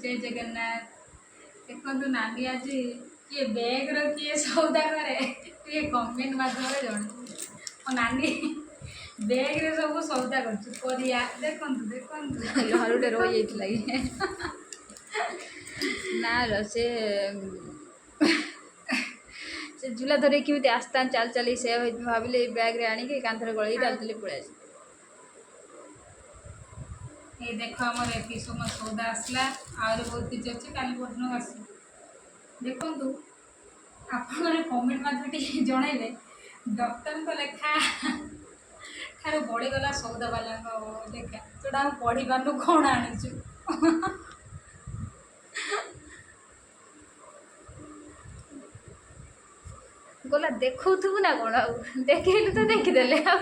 जय जगन्नाथ। देखो नानी आज किए बैग किए सौदा करे किए कमेंट माध्यम जन मो नानी बैग रे सब सौदा करिया देखो देखो लहरुटे रही जाइए ना से से झूला धरे कि आस्ता चल चली से भाविले बैग रे आनी कांथरे गलई डालते पड़े ये देखो आम ये सब सौदा आसला आहरी बहुत किसी अच्छे काली परदिन आस देखु आप कमेंट माध्यम जनइले डॉक्टर लेखा ठार बढ़ीगला सौदा वाला लेखा जोटा पढ़ी पार्नु कौन आनीचु गला देखु ना कौन देखलु तो देखीदे हाँ